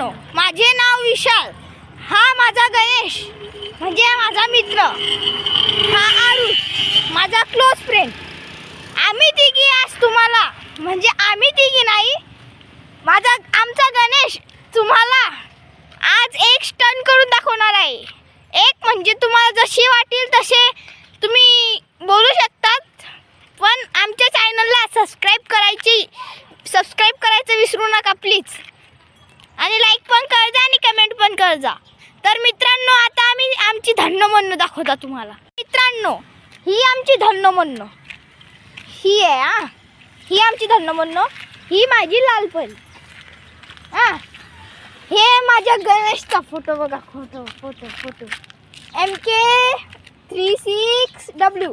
मित्रांनो, माझे नाव विशाल, हा माझा गणेश म्हणजे माझा मित्र, हा आरुष माझा क्लोज फ्रेंड. आम्ही तिघी आज तुम्हाला म्हणजे आम्ही तिघी नाही, आमचा गणेश तुम्हाला आज एक स्टंट करून दाखवणार आहे. एक म्हणजे तुम्हाला जशी वाटेल तसे तुम्ही बोलू शकतात, पण आमच्या चॅनलला सबस्क्राईब करायचं विसरू नका प्लीज. आणि लाईक पण कर जा आणि कमेंट पण कर जा. तर मित्रांनो, आता आम्ही आमची धन्नमन्न दाखवता तुम्हाला. मित्रांनो, ही आमची धन्नमन्न ही आहे. ही आमची धन्नमन्न, ही माझी लालपरी. हे माझ्या गणेशचा फोटो बघा, फोटो MK36W.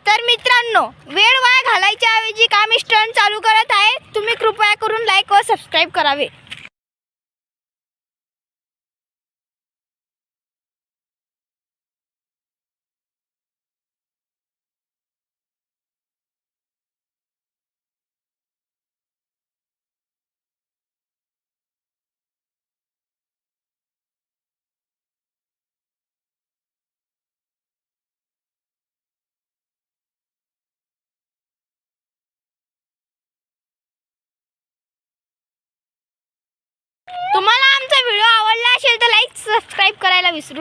तर मित्रांनो, वेळ वाया घालायच्या ऐवजी आम्ही स्टंट चालू करत आहे. तुम्ही कृपया करून लाईक व सबस्क्राईब करावे. तुम्हाला आमचा व्हिडिओ आवडला असेल तर लाईक सबस्क्राईब करायला विसरू